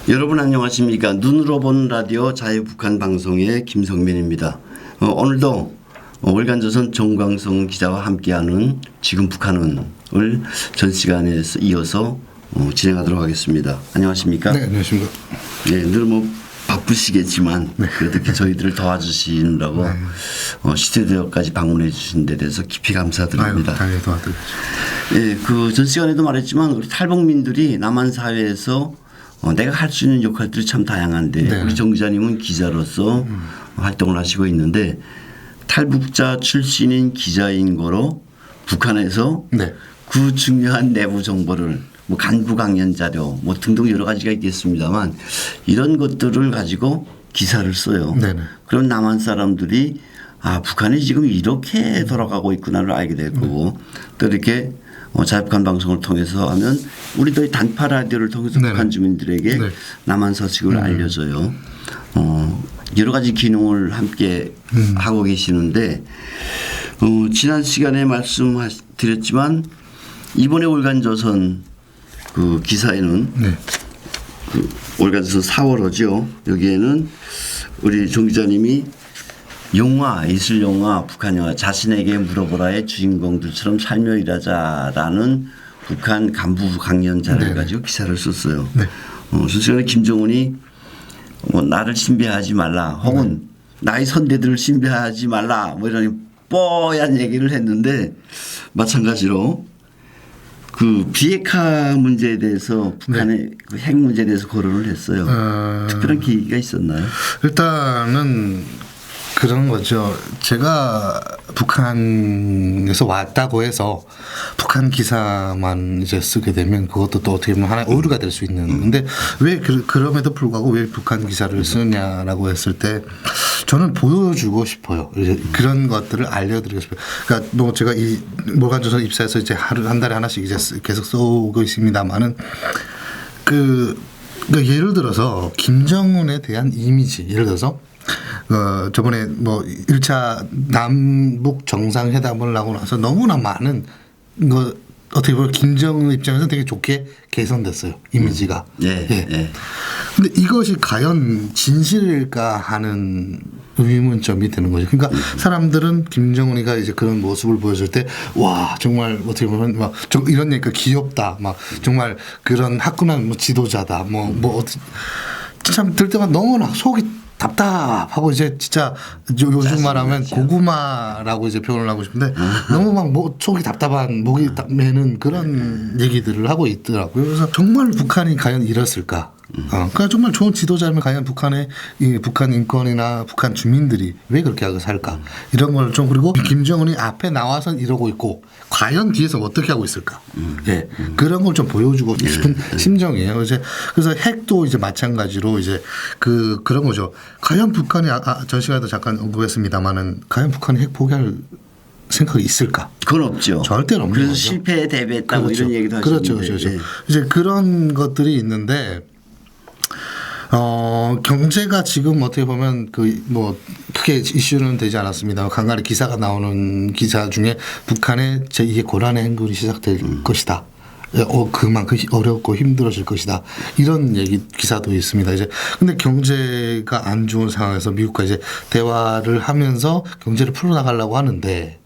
여러분 안녕하십니까. 눈으로 보는 라디오 자유북한 방송의 김성민입니다. 오늘도 월간조선 정광성 기자와 함께하는 지금 북한은을 전 시간에 이어서 진행하도록 하겠습니다. 안녕하십니까. 네, 안녕하십니까. 네, 늘 바쁘시겠지만 그래도 저희들을 도와주시느라고 시대대역까지 방문해 주신 데 대해서 깊이 감사드립니다. 당연히 도와드리죠. 예, 전 시간에도 말했지만 우리 탈북민들이 남한 사회에서 내가 할 수 있는 역할들이 참 다양한데 네. 우리 정 기자님은 기자로서 활동을 하시고 있는데 탈북자 출신인 기자인 거로 북한에서 네. 그 중요한 내부 정보를 간부 강연 자료 등등 여러 가지가 있겠습니다만 이런 것들을 가지고 기사를 써요. 네네. 그럼 남한 사람들이 북한이 지금 이렇게 돌아가고 있구나를 알게 될 거고 또 이렇게 자유북한 방송을 통해서 하면 우리도 이 단파 라디오를 통해서 네네. 북한 주민들에게 네. 남한 소식을 알려줘요. 여러 가지 기능을 함께 하고 계시는데 지난 시간에 말씀드렸지만 이번에 월간조선 그 기사에는 네. 월간조선 4월호죠. 여기에는 우리 정 기자님이 이슬 영화, 북한 영화 자신에게 물어보라의 주인공들처럼 살며 일하자라는 북한 간부 강연 자료를 가지고 기사를 썼어요. 네. 저 시간에 김정은이 나를 신뢰하지 말라 혹은 나의 선대들을 신뢰하지 말라 이런 뽀얀 얘기를 했는데 마찬가지로 그 비핵화 문제에 대해서 북한의 그 핵 문제에 대해서 거론을 했어요. 특별한 계기가 있었나요? 일단은 그런 거죠. 제가 북한에서 왔다고 해서 북한 기사만 이제 쓰게 되면 그것도 또 어떻게 보면 하나의 오류가 될 수 있는. 근데 왜 그럼에도 불구하고 왜 북한 기사를 쓰느냐라고 했을 때 저는 보여주고 싶어요. 이제 그런 것들을 알려드리고 싶어요. 그러니까 제가 이 월간조선 입사해서 이제 한 달에 하나씩 이제 계속 써오고 있습니다만은 예를 들어서 김정은에 대한 이미지, 예를 들어서 저번에 1차 남북 정상회담을 하고 나서 너무나 많은 어떻게 보면 김정은 입장에서 되게 좋게 개선됐어요. 이미지가. 예. 예. 근데 이것이 과연 진실일까 하는 의문점이 드는 거죠. 그러니까 사람들은 김정은이가 이제 그런 모습을 보여줄 때 와 정말 어떻게 보면 이런 얘기가 귀엽다. 정말 그런 화끈한 지도자다. 참 들 때마다 너무나 속이 답답하고 이제 진짜 요즘 말하면 고구마라고 이제 표현을 하고 싶은데 너무 속이 답답한 목이 메는 그런 얘기들을 하고 있더라고요. 그래서 정말 북한이 과연 이랬을까? 그러니까 정말 좋은 지도자면 과연 북한 인권이나 북한 주민들이 왜 그렇게 하고 살까? 이런 걸 좀 그리고 김정은이 앞에 나와서 이러고 있고 과연 뒤에서 어떻게 하고 있을까? 예. 그런 걸 좀 보여주고 싶은 심정이에요. 그래서 핵도 이제 마찬가지로 이제 그런 거죠. 과연 북한이 전 시간에도 잠깐 언급했습니다만은 과연 북한이 핵 포기할 생각이 있을까? 그건 없죠. 절대로 없는 그래서 거죠. 실패에 대비했다고 이런 얘기도 하시는데. 그렇죠. 이제 그런 것들이 있는데 경제가 지금 어떻게 보면 크게 이슈는 되지 않았습니다. 간간히 기사가 나오는 기사 중에 북한의 제2의 고란의 행군이 시작될 것이다. 그만큼 어렵고 힘들어질 것이다. 이런 기사도 있습니다. 근데 경제가 안 좋은 상황에서 미국과 이제 대화를 하면서 경제를 풀어나가려고 하는데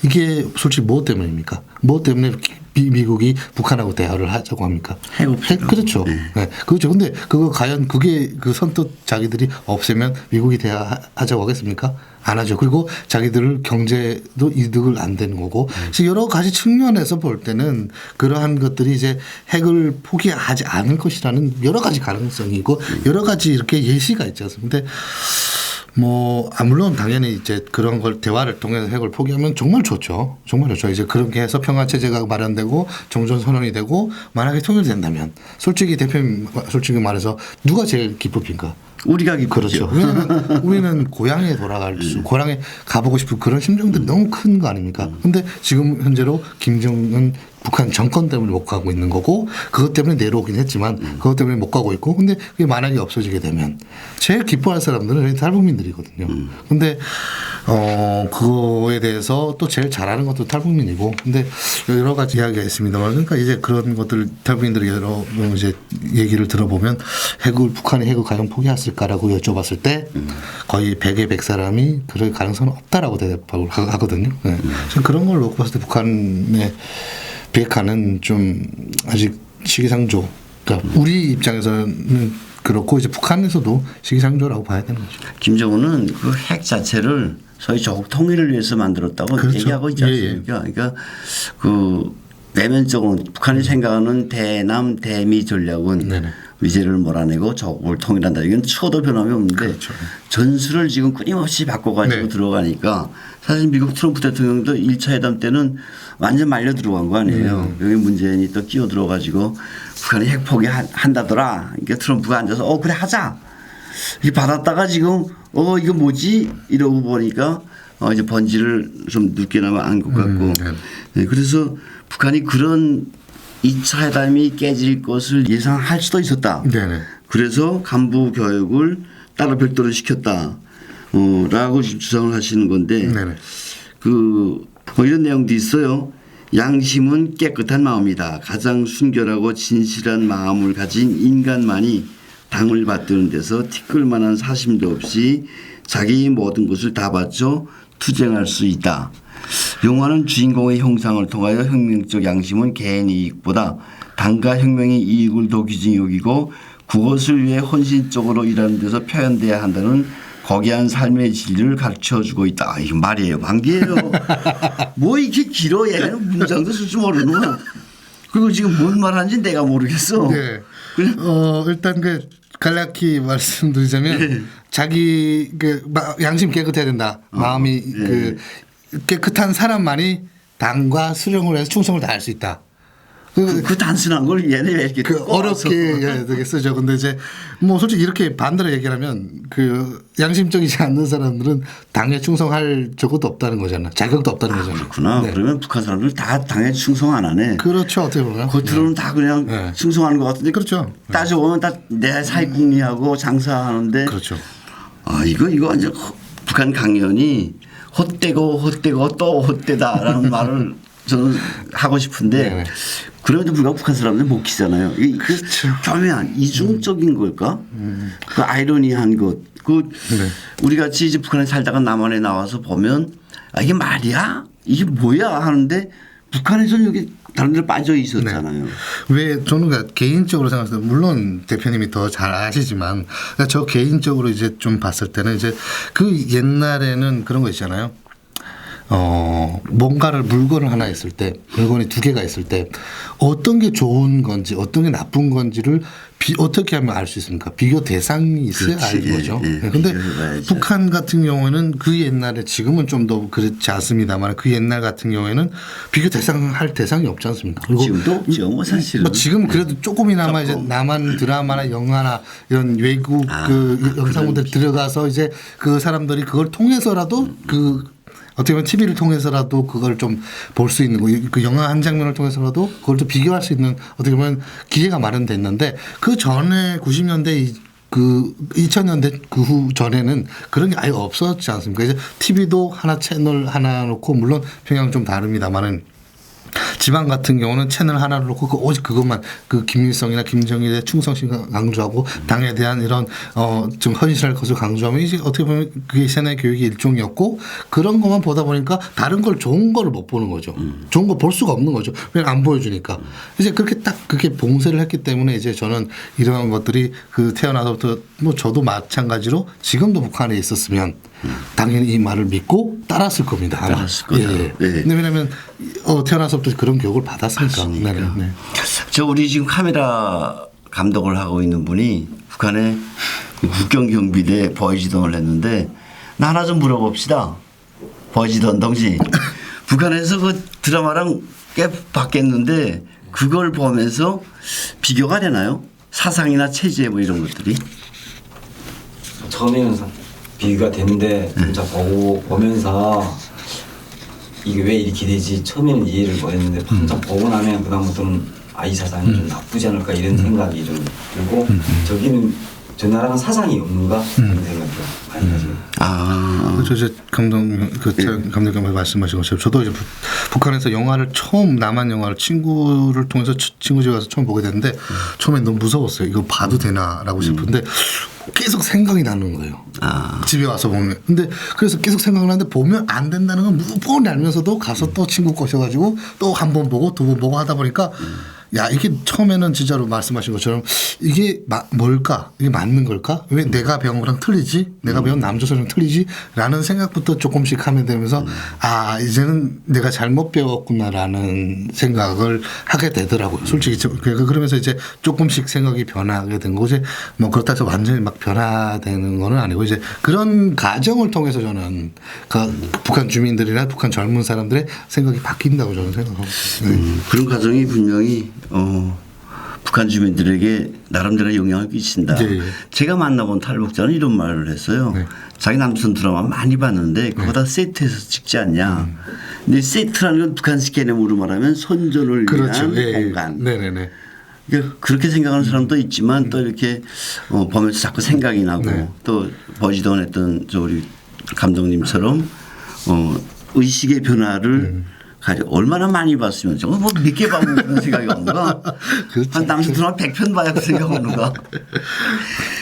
이게 솔직히 뭐 때문입니까? 뭐 때문에 미국이 북한하고 대화를 하자고 합니까? 핵 그렇죠. 네. 그렇죠. 근데 그거 과연 그게 선뜻 자기들이 없애면 미국이 대화하자고 하겠습니까? 안 하죠. 그리고 자기들 경제도 이득을 안 되는 거고 여러 가지 측면에서 볼 때는 그러한 것들이 이제 핵을 포기하지 않을 것이라는 여러 가지 가능성이 있고 여러 가지 이렇게 예시가 있지 않습니까? 근데 물론 당연히 이제 그런 걸 대화를 통해서 핵을 포기하면 정말 좋죠. 정말 좋죠. 이제 그렇게 해서 평화체제가 마련되고 종전선언이 되고 만약에 통일된다면 솔직히 대표님 솔직히 말해서 누가 제일 기쁩니까? 우리가 기쁘죠. 그렇죠. 우리는 고향에 돌아갈 수, 고향에 가보고 싶은 그런 심정들이 너무 큰 거 아닙니까? 근데 지금 현재로 김정은 북한 정권 때문에 못 가고 있는 거고 그것 때문에 내려오긴 했지만 그것 때문에 못 가고 있고 근데 그게 만약에 없어지게 되면 제일 기뻐할 사람들은 탈북민들이거든요. 근데 그거에 대해서 또 제일 잘하는 것도 탈북민이고, 근데 여러 가지 이야기가 있습니다만, 그러니까 이제 그런 것들 탈북민들이 여러 이제 얘기를 들어보면 북한이 핵을 과연 포기했을까라고 여쭤봤을 때 거의 100에 100사람이 그럴 가능성은 없다라고 대답을 하거든요. 네. 지금 그런 걸 놓고 봤을 때 북한의 비핵화는 좀 아직 시기상조. 그러니까 우리 입장에서는 그렇고 이제 북한에서도 시기상조라고 봐야 되는 거죠. 김정은은 그 핵 자체를 소위 조국 통일을 위해서 만들었다고 그렇죠. 얘기하고 있지 않습니까? 그러니까 그 내면적으로 북한이 생각하는 대남 대미 전략은 네네. 위제를 몰아내고 조국을 통일한다. 이건 추호도 변함이 없는데 그렇죠. 전술을 지금 끊임없이 바꿔가지고 네. 들어가니까 사실 미국 트럼프 대통령도 1차 회담 때는 완전 말려 들어간 거 아니에요. 여기 문재인이 또 끼어 들어가지고 북한이 핵 포기한다더라. 그러니까 트럼프가 앉아서 그래 하자. 이렇게 받았다가 지금 이거 뭐지 이러고 보니까 이제 번지를 좀 늦게나마 안 것 같고 네, 그래서 북한이 그런 2차 회담이 깨질 것을 예상할 수도 있었다. 네네. 그래서 간부 교육을 따로 별도로 시켰다. 라고 주장을 하시는 건데 네네. 이런 내용도 있어요. 양심은 깨끗한 마음이다. 가장 순결하고 진실한 마음을 가진 인간만이 당을 받드는 데서 티끌만한 사심도 없이 자기 모든 것을 다 바쳐 투쟁할 수 있다. 영화는 주인공의 형상을 통하여 혁명적 양심은 개인 이익보다 당과 혁명의 이익을 더 귀중히 여기고 그것을 위해 헌신적으로 일하는 데서 표현돼야 한다는 거대한 삶의 진리를 가르쳐주고 있다. 이거 말이에요. 방귀예요. 뭐 이렇게 길어. 얘는 문장도 쓸 줄 모르는. 그리고 지금 뭔 말하는지 내가 모르겠어. 네. 일단 간략히 말씀드리자면 자기 양심 깨끗해야 된다. 마음이 깨끗한 사람만이 당과 수령을 해서 충성을 다할 수 있다. 그 단순한 걸 얘네 왜 이렇게 어렵게 되게 쓰죠. 근데 이제 뭐 솔직히 이렇게 반대로 얘기하면 양심적이지 않는 사람들은 당에 충성할 적어도 없다는 거잖아. 자격도 없다는 거잖아. 그렇구나. 네. 그러면 북한 사람들 다 당에 충성 안 하네. 그렇죠. 어떻게 보면. 겉으로는 다 그냥 충성하는 것 같은데. 그렇죠. 따져보면 다 내 사익궁리하고 장사하는데. 그렇죠. 이거 완전 북한 강연이 헛되고 또 헛되다라는 말을 저는 하고 싶은데 네네. 그럼에도 불구하고 북한 사람들 못 키잖아요. 그렇죠. 교묘한 이중적인 걸까? 그 아이러니한 것. 우리 같이 이제 북한에 살다가 남한에 나와서 보면 이게 말이야? 이게 뭐야? 하는데 북한에서는 여기 다른 데로 빠져 있었잖아요. 네. 왜 저는 개인적으로 생각해서 물론 대표님이 더 잘 아시지만 저 개인적으로 이제 좀 봤을 때는 이제 그 옛날에는 그런 거 있잖아요. 뭔가를 물건을 하나 있을 때 물건이 두 개가 있을 때 어떤 게 좋은 건지 어떤 게 나쁜 건지를 어떻게 하면 알 수 있습니까? 비교 대상이 있어야 알는 거죠. 그런데 북한 같은 경우에는 그 옛날에 지금은 좀 더 그렇지 않습니다만 그 옛날 같은 경우에는 비교 할 대상이 없지 않습니까? 그리고 지금도 없죠. 뭐 사실은. 지금 그래도 조금이나마 이제 남한 드라마나 영화나 이런 외국 영상물들 들어가서 이제 그 사람들이 그걸 통해서라도 어떻게 보면 TV를 통해서라도 그걸 좀 볼 수 있는 거, 그 영화 한 장면을 통해서라도 그걸 좀 비교할 수 있는 어떻게 보면 기회가 마련됐는데 그 전에 90년대 2000년대 그 후 전에는 그런 게 아예 없었지 않습니까? 이제 TV도 채널 하나 놓고 물론 평양 좀 다릅니다만은 지방 같은 경우는 채널 하나를 놓고 오직 그것만 김일성이나 김정일의 충성심 강조하고 당에 대한 이런 좀 헌신할 것을 강조하면 이제 어떻게 보면 그게 세뇌 교육의 일종이었고 그런 것만 보다 보니까 다른 걸 좋은 거를 못 보는 거죠. 좋은 거 볼 수가 없는 거죠. 왜냐면 안 보여주니까. 이제 그렇게 봉쇄를 했기 때문에 이제 저는 이러한 것들이 태어나서부터 뭐 저도 마찬가지로 지금도 북한에 있었으면 당연히 이 말을 믿고 따랐을 겁니다. 따랐을 거죠. 네. 왜냐하면 태어나서부터 그런 교육을 받았으니까. 네. 우리 지금 카메라 감독을 하고 있는 분이 북한의 국경경비대 버이지던을 했는데 나 하나 좀 물어봅시다. 버이지던 동지. 북한에서 그 드라마랑 꽤 바뀌었는데 그걸 보면서 비교가 되나요? 사상이나 체제 뭐 이런 것들이? 처음에는 비교가 되는데 진짜 보면서 이게 왜 이렇게 되지 처음에는 이해를 못했는데 한참 보고 나면 그다음부터는 이 사상이 좀 나쁘지 않을까 이런 생각이 좀 들고 저기는 저 나라는 사상이 없는가 그런 생각이 아직까지. 그렇죠. 이제 감독님 말씀하신 것처럼 저도 이제 북한에서 영화를 처음 남한 영화를 친구를 통해서 친구 집에 가서 처음 보게 됐는데 처음에 너무 무서웠어요. 이거 봐도 되나라고 싶은데 계속 생각이 나는 거예요. 집에 와서 보면. 근데 그래서 계속 생각을 하는데 보면 안 된다는 건 무조건 알면서도 가서 또 친구 꼬셔가지고 또 한 번 보고 두 번 보고 하다 보니까 야 이게 처음에는 진짜로 말씀하신 것처럼 이게 뭘까? 이게 맞는 걸까? 왜 내가 배운 거랑 틀리지? 내가 배운 남조선이랑 틀리지? 라는 생각부터 조금씩 하면 되면서 이제는 내가 잘못 배웠구나라는 생각을 하게 되더라고요. 솔직히 그러면서 이제 조금씩 생각이 변하게 된 거고 이제 뭐 그렇다 해서 완전히 막 변화되는 거는 아니고 이제 그런 과정을 통해서 저는 북한 주민들이나 북한 젊은 사람들의 생각이 바뀐다고 저는 생각하고 있습니다. 그런 과정이 분명히 북한 주민들에게 나름대로 영향을 끼친다. 네. 제가 만나본 탈북자는 이런 말을 했어요. 네. 자기 남조선 드라마 많이 봤는데 그거 다 세트해서 찍지 않냐. 근데 세트라는 건 북한식 개념으로 말하면 선전을 그렇죠. 위한 공간. 네네네. 그러니까 그렇게 생각하는 사람도 있지만 또 이렇게 보면서 자꾸 생각이 나고 네. 또 버지던 했던 저 우리 감독님처럼 의식의 변화를 얼마나 많이 봤으면 저거 뭐 몇 개 봐보고 그런 생각이 오는가. 그렇죠. 한 남자 드라마 100편 봐야 그 생각 오는가.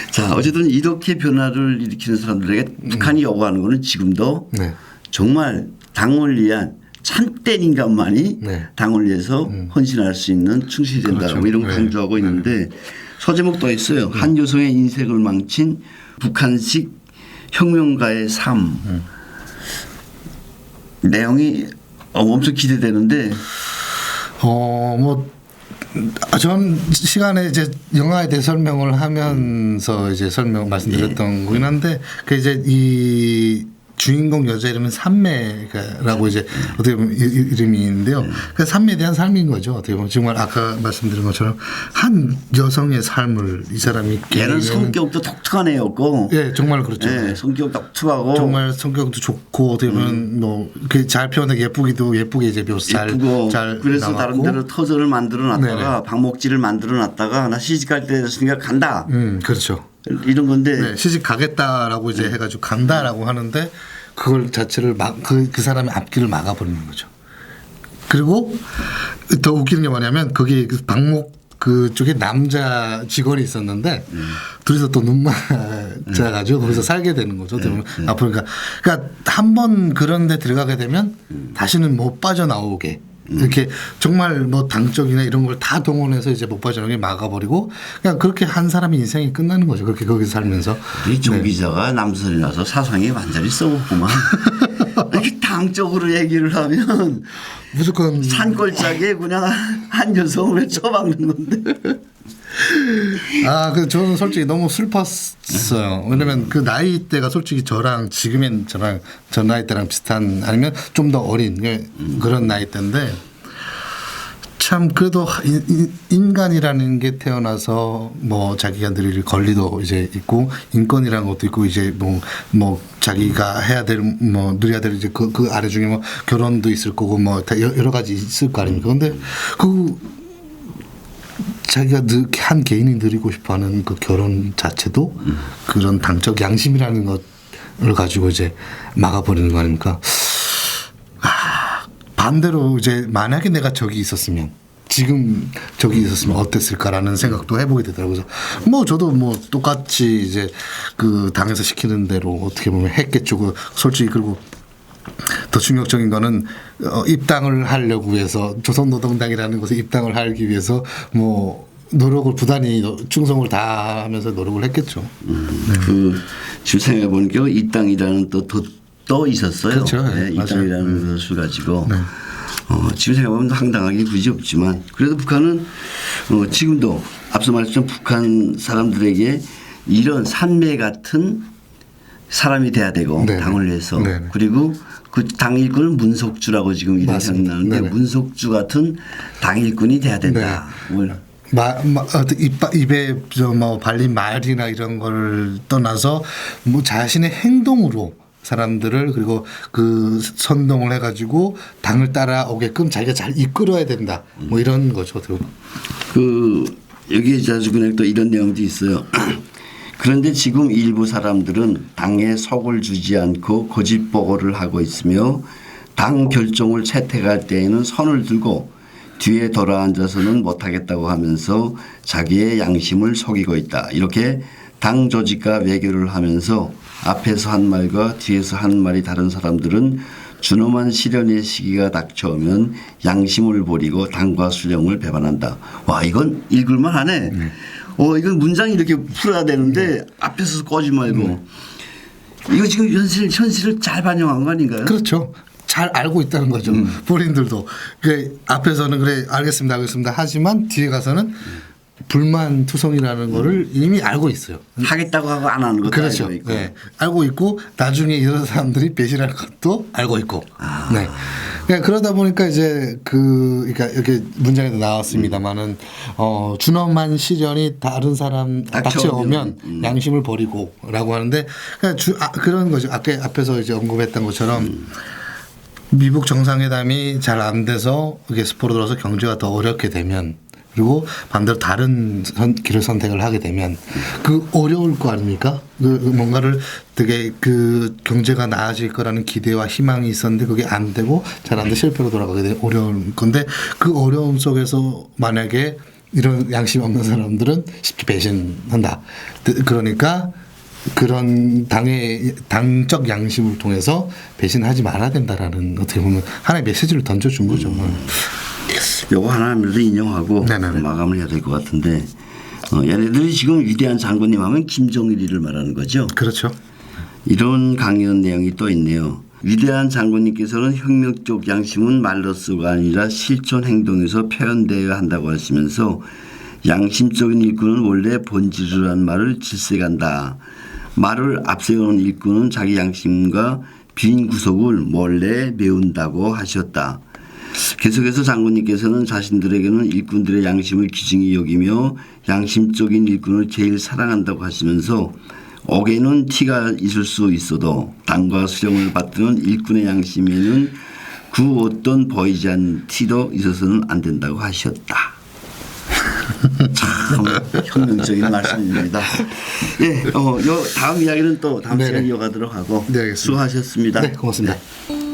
자 어쨌든 이렇게 변화를 일으키는 사람들에게 북한이 요구하는 거는 지금도 네. 정말 당을 위한 참된 인간만이 네. 당을 위해서 헌신할 수 있는 충실이 된다. 그렇죠. 뭐 이런 거 네. 강조하고 있는데 서제목도 있어요. 한 여성의 인생을 망친 북한식 혁명가의 삶. 내용이 엄청 기대되는데 전 시간에 이제 영화에 대해 설명을 하면서 이제 말씀드렸던 거긴 한데 그 이제 이 주인공 여자 이름은 산매라고 이제 어떻게 보면 이름이 있는데요. 그 산매에 대한 삶인 거죠. 어떻게 보면 정말 아까 말씀드린 것처럼 한 여성의 삶을 이 사람이 얘는 성격도 독특한 애였고, 예, 정말 그렇죠. 네, 성격 독특하고 정말 성격도 좋고 어떻게 보면 뭐 잘 표현하기 예쁘게 이제 묘사 잘 그래서 나왔고. 다른 데로 터전을 만들어 놨다가 네네. 방목지를 만들어 놨다가 나 시집 갈 때 됐으니까 간다. 그렇죠. 이런 건데 네, 시집 가겠다라고 이제 해가지고 간다라고 하는데 그걸 자체를 그 사람의 앞길을 막아버리는 거죠. 그리고 더 웃기는 게 뭐냐면 거기 그 방목 그쪽에 남자 직원이 있었는데 둘이서 또 눈 맞아가지고 거기서 살게 되는 거죠. 앞으로 그러니까 한 번 그런 데 들어가게 되면 다시는 못 빠져나오게 이렇게 정말 뭐 당적이나 이런 걸 다 동원해서 이제 못 빠져나오게 막아버리고 그냥 그렇게 한 사람의 인생이 끝나는 거죠. 그렇게 거기서 살면서. 우리 조 기자가 남선이라서 사상이 완전히 썩었구만. 이렇게 당적으로 얘기를 하면 무조건 산골짜기에 그냥 한 여성을 쳐박는 건데. 그 저는 솔직히 너무 슬펐어요. 왜냐면 그 나이대가 솔직히 저랑 지금의 저 나이대랑 비슷한 아니면 좀 더 어린 그런 나이대인데 참 그래도 인간이라는 게 태어나서 뭐 자기가 누릴 권리도 이제 있고 인권이라는 것도 있고 이제 뭐 자기가 해야 될 뭐 누려야 될 이제 그 아래 중에 뭐 결혼도 있을 거고 뭐 다 여러 가지 있을 거 아닙니까? 근데 자기가 한 개인이 누리고 싶어하는 그 결혼 자체도 그런 당적 양심이라는 것을 가지고 이제 막아버리는 거 아닙니까? 반대로 이제 만약에 내가 지금 저기 있었으면 어땠을까라는 생각도 해보게 되더라고요. 그래서 뭐 저도 뭐 똑같이 이제 그 당에서 시키는 대로 어떻게 보면 했겠죠. 솔직히 그리고 더 충격적인 거는 입당을 하려고 해서 조선노동당이라는 곳에 입당을 하기 위해서 뭐 노력을 부단히 충성을 다하면서 노력을 했겠죠. 그 지금 생각해 보니까 이 땅이라는 또 있었어요. 그렇죠. 네, 이 맞아요. 땅이라는 것을 가지고 네. 지금 생각해보면 황당하게 굳이 없지만 그래도 북한은 지금도 앞서 말했지만 북한 사람들에게 이런 산매 같은 사람이 돼야 되고 네네. 당을 위해서 네네. 그리고 그 당 일꾼은 문속주라고 지금 이름 생각나는데 네네. 문속주 같은 당 일꾼이 돼야 된다. 뭘. 입에 뭐 발린 말이나 이런 걸 떠나서 뭐 자신의 행동으로 사람들을 그리고 그 선동을 해가지고 당을 따라오게끔 자기가 잘 이끌어야 된다. 뭐 이런 거죠. 여기에 자주 그냥 또 이런 내용도 있어요. 그런데 지금 일부 사람들은 당에 속을 주지 않고 고집 보고를 하고 있으며 당 결정을 채택할 때에는 선을 들고 뒤에 돌아앉아서는 못하겠다고 하면서 자기의 양심을 속이고 있다. 이렇게 당 조직과 외교를 하면서 앞에서 한 말과 뒤에서 한 말이 다른 사람들은 준엄한 실현의 시기가 닥쳐오면 양심을 버리고 당과 수령을 배반한다. 와, 이건 읽을만 하네. 이건 문장이 이렇게 풀어야 되는데 앞에서 꺼지 말고. 이거 지금 현실을 잘 반영한 거 아닌가요? 그렇죠. 잘 알고 있다는 거죠. 본인들도. 그 앞에서는 그래 알겠습니다 하지만 뒤에 가서는 불만 투성이라는 거를 이미 알고 있어요. 하겠다고 하고 안 하는 것도 그렇죠. 알고 있고. 네. 알고 있고 나중에 이런 사람들이 배신할 것도 알고 있고. 네. 그러니까 그러다 보니까 이제 그러니까 이렇게 문장에도 나왔습니다만은 준엄한 시련이 다른 사람 닥쳐오면 양심을 버리고라고 하는데 그러니까 그런 거죠. 앞에서 이제 언급했던 것처럼. 미국 정상회담이 잘 안 돼서 이게 스포로 들어서 경제가 더 어렵게 되면 그리고 반대로 다른 길을 선택을 하게 되면 그 어려울 거 아닙니까? 뭔가를 되게 그 경제가 나아질 거라는 기대와 희망이 있었는데 그게 안 되고 잘 안 돼 실패로 돌아가게 되면 어려운 건데 그 어려움 속에서 만약에 이런 양심 없는 사람들은 쉽게 배신한다. 그러니까 그런 당적 양심을 통해서 배신하지 말아야 된다라는 어떻게 보면 하나의 메시지를 던져준 거죠. 요거 하나를 인용하고 네네네. 마감을 해야 될 것 같은데 얘네들이 지금 위대한 장군님 하면 김정일이를 말하는 거죠. 그렇죠. 이런 강연 내용이 또 있네요. 위대한 장군님께서는 혁명적 양심은 말로서가 아니라 실천 행동에서 표현되어야 한다고 하시면서 양심적인 일꾼은 원래 본질을 한 말을 질색한다. 말을 앞세우는 일꾼은 자기 양심과 빈 구석을 몰래 메운다고 하셨다. 계속해서 장군님께서는 자신들에게는 일꾼들의 양심을 귀중히 여기며 양심적인 일꾼을 제일 사랑한다고 하시면서 옥에는 티가 있을 수 있어도 당과 수령을 받드는 일꾼의 양심에는 그 어떤 보이지 않는 티도 있어서는 안 된다고 하셨다. 참 혁명적인 말씀입니다. 예, 요 다음 이야기는 또 다음 시간에 이어가도록 하고 네, 알겠습니다. 수고하셨습니다. 네, 고맙습니다. 네.